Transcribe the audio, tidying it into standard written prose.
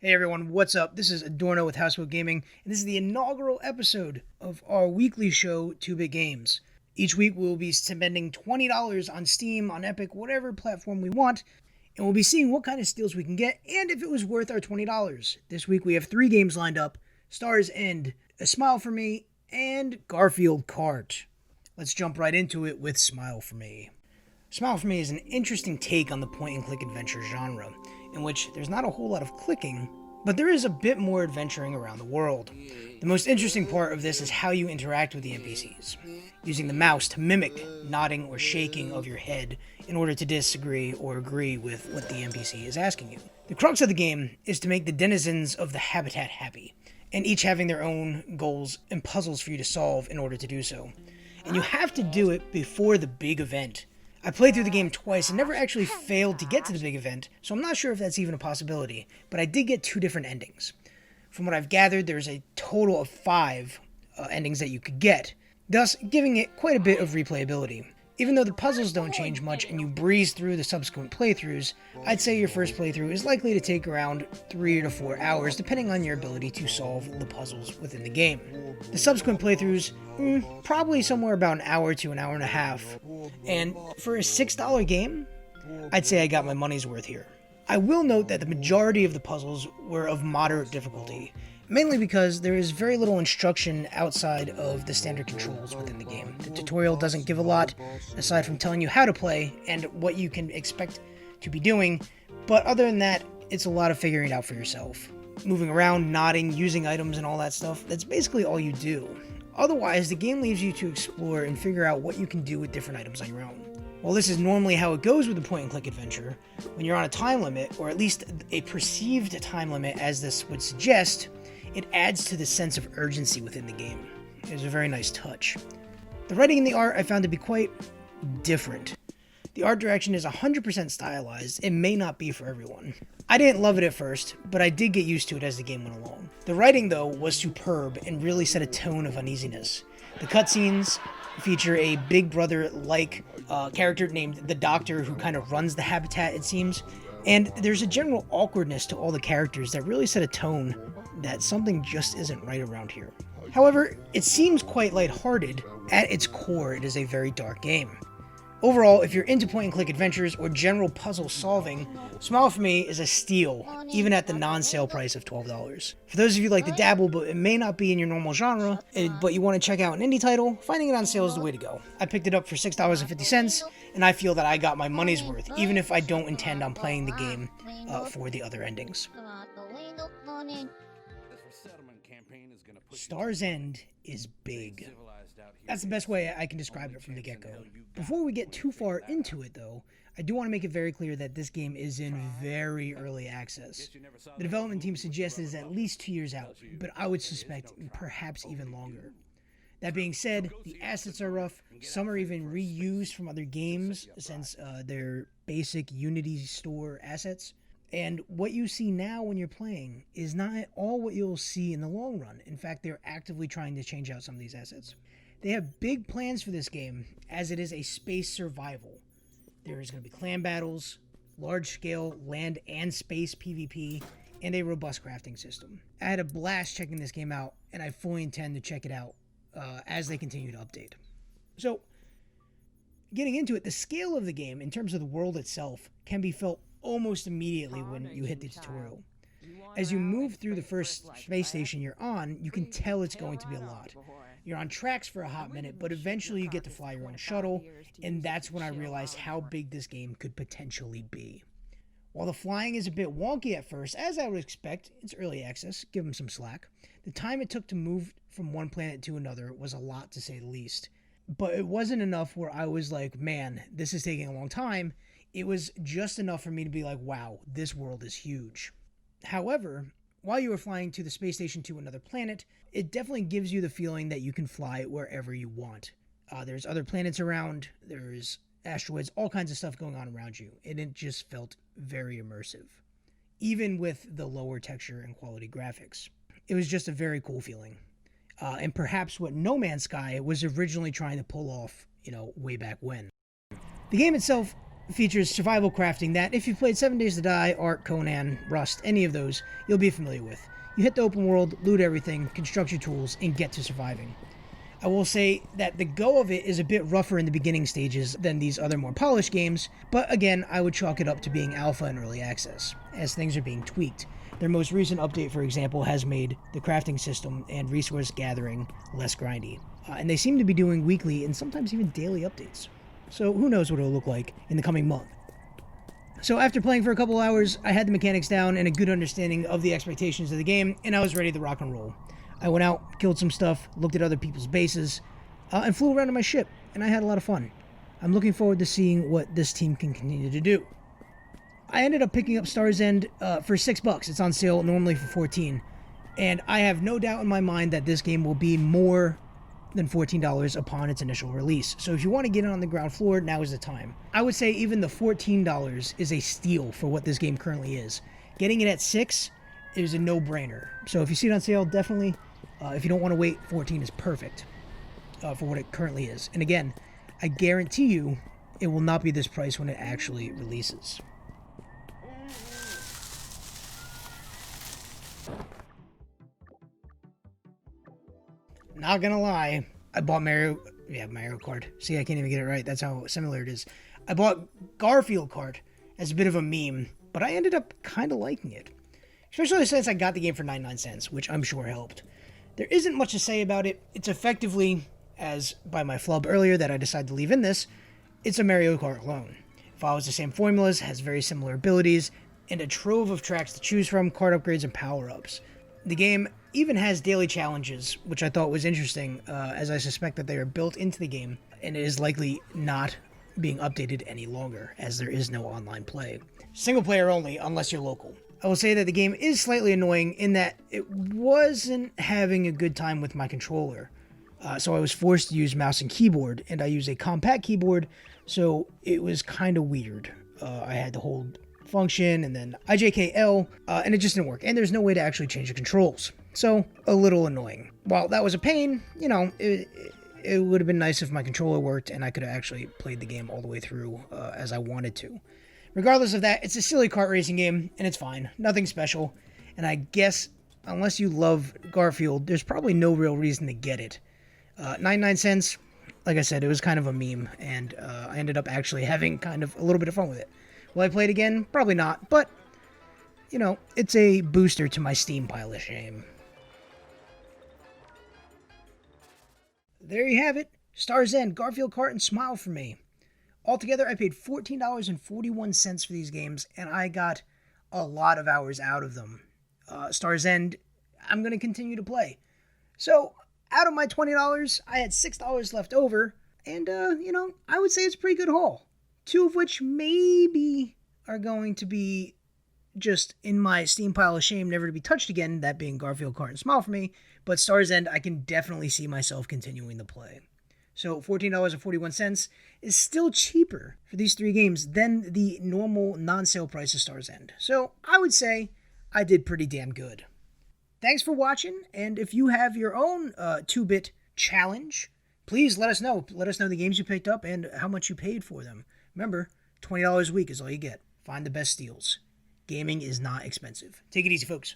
Hey everyone, what's up? This is Adorno with Houseboat Gaming, and this is the inaugural episode of our weekly show, 2-Bit Games. Each week we'll be spending $20 on Steam, on Epic, whatever platform we want, and we'll be seeing what kind of steals we can get and if it was worth our $20. This week we have 3 games lined up: Star's End, A Smile for Me, and Garfield Kart. Let's jump right into it with Smile for Me. Smile for Me is an interesting take on the point-and-click adventure genre, in which there's not a whole lot of clicking, but there is a bit more adventuring around the world. The most interesting part of this is how you interact with the NPCs, using the mouse to mimic nodding or shaking of your head in order to disagree or agree with what the NPC is asking you. The crux of the game is to make the denizens of the habitat happy, and each having their own goals and puzzles for you to solve in order to do so. And you have to do it before the big event. I played through the game twice and never actually failed to get to the big event, so I'm not sure if that's even a possibility, but I did get 2 different endings. From what I've gathered, there's a total of 5 endings that you could get, thus giving it quite a bit of replayability. Even though the puzzles don't change much and you breeze through the subsequent playthroughs, I'd say your first playthrough is likely to take around 3 to 4 hours depending on your ability to solve the puzzles within the game. The subsequent playthroughs, probably somewhere about an hour to an hour and a half. And for a $6 game, I'd say I got my money's worth here. I will note that the majority of the puzzles were of moderate difficulty, mainly because there is very little instruction outside of the standard controls within the game. The tutorial doesn't give a lot, aside from telling you how to play and what you can expect to be doing, but other than that, it's a lot of figuring it out for yourself. Moving around, nodding, using items and all that stuff, that's basically all you do. Otherwise, the game leaves you to explore and figure out what you can do with different items on your own. While this is normally how it goes with a point-and-click adventure, when you're on a time limit, or at least a perceived time limit as this would suggest, it adds to the sense of urgency within the game. It was a very nice touch. The writing and the art I found to be quite different. The art direction is 100% stylized. It may not be for everyone. I didn't love it at first, but I did get used to it as the game went along. The writing, though, was superb and really set a tone of uneasiness. The cutscenes feature a Big Brother-like character named the Doctor who kind of runs the habitat, it seems, and there's a general awkwardness to all the characters that really set a tone that something just isn't right around here. However, it seems quite lighthearted. At its core, it is a very dark game. Overall, if you're into point-and-click adventures or general puzzle solving, Smile for Me is a steal, even at the non-sale price of $12. For those of you like to dabble, but it may not be in your normal genre, but you want to check out an indie title, finding it on sale is the way to go. I picked it up for $6.50, and I feel that I got my money's worth, even if I don't intend on playing the game for the other endings. Star's End is big. That's the best way I can describe it from the get-go. Before we get too far into it, though, I do want to make it very clear that this game is in very early access. The development team suggests it is at least 2 years out, but I would suspect perhaps even longer. That being said, the assets are rough. Some are even reused from other games since they're basic Unity store assets. And what you see now when you're playing is not at all what you'll see in the long run. In fact, they're actively trying to change out some of these assets. They have big plans for this game, as it is a space survival. There is going to be clan battles, large-scale land and space PvP, and a robust crafting system. I had a blast checking this game out, and I fully intend to check it out as they continue to update. So, getting into it, the scale of the game, in terms of the world itself, can be felt almost immediately when you hit the tutorial. As you move through the first space station you're on, you can tell it's going to be a lot. You're on tracks for a hot minute, but eventually you get to fly your own shuttle, and that's when I realized how big this game could potentially be. While the flying is a bit wonky at first, as I would expect, it's early access, give them some slack. The time it took to move from one planet to another was a lot, to say the least. But it wasn't enough where I was like, man, this is taking a long time. It was just enough for me to be like, wow, this world is huge. However, while you are flying to the space station to another planet, it definitely gives you the feeling that you can fly wherever you want. There's other planets around, there's asteroids, all kinds of stuff going on around you, and it just felt very immersive, even with the lower texture and quality graphics. It was just a very cool feeling, and perhaps what No Man's Sky was originally trying to pull off, way back when. The game itself features survival crafting that, if you've played 7 Days to Die, Ark, Conan, Rust, any of those, you'll be familiar with. You hit the open world, loot everything, construct your tools, and get to surviving. I will say that the go of it is a bit rougher in the beginning stages than these other more polished games, but again, I would chalk it up to being alpha and early access, as things are being tweaked. Their most recent update, for example, has made the crafting system and resource gathering less grindy. And they seem to be doing weekly and sometimes even daily updates. So who knows what it'll look like in the coming month. So after playing for a couple hours, I had the mechanics down and a good understanding of the expectations of the game, and I was ready to rock and roll. I went out, killed some stuff, looked at other people's bases, and flew around in my ship, and I had a lot of fun. I'm looking forward to seeing what this team can continue to do. I ended up picking up Star's End for $6. It's on sale normally for $14, and I have no doubt in my mind that this game will be more than $14 upon its initial release. So if you want to get in on the ground floor, now is the time. I would say even the $14 is a steal for what this game currently is. Getting it at $6 is a no-brainer. So if you see it on sale, definitely. If you don't want to wait, 14 is perfect for what it currently is. And again, I guarantee you it will not be this price when it actually releases. Not gonna lie, I bought Mario Kart. See, I can't even get it right. That's how similar it is. I bought Garfield Kart as a bit of a meme, but I ended up kind of liking it. Especially since I got the game for 99 cents, which I'm sure helped. There isn't much to say about it. It's effectively, as by my flub earlier that I decided to leave in this, it's a Mario Kart clone. It follows the same formulas, has very similar abilities, and a trove of tracks to choose from, card upgrades, and power-ups. The game even has daily challenges, which I thought was interesting, as I suspect that they are built into the game, and it is likely not being updated any longer, as there is no online play. Single player only, unless you're local. I will say that the game is slightly annoying in that it wasn't having a good time with my controller. So I was forced to use mouse and keyboard, and I use a compact keyboard, so it was kind of weird. I had to hold function and then IJKL, and it just didn't work. And there's no way to actually change the controls. So, a little annoying. While that was a pain, it would have been nice if my controller worked and I could have actually played the game all the way through as I wanted to. Regardless of that, it's a silly kart racing game, and it's fine. Nothing special. And I guess, unless you love Garfield, there's probably no real reason to get it. 99 cents, like I said, it was kind of a meme, and I ended up actually having kind of a little bit of fun with it. Will I play it again? Probably not, but, it's a booster to my Steam pile of shame. There you have it. Star's End, Garfield Kart, and Smile for Me. Altogether, I paid $14.41 for these games, and I got a lot of hours out of them. Star's End, I'm going to continue to play. So, out of my $20, I had $6 left over, and, I would say it's a pretty good haul. 2 of which maybe are going to be just in my Steam pile of shame, never to be touched again, that being Garfield Kart and Smile for Me, but Star's End, I can definitely see myself continuing to play. So $14.41 is still cheaper for these 3 games than the normal non-sale price of Star's End. So I would say I did pretty damn good. Thanks for watching, and if you have your own 2-bit challenge, please let us know. Let us know the games you picked up and how much you paid for them. Remember, $20 a week is all you get. Find the best steals. Gaming is not expensive. Take it easy, folks.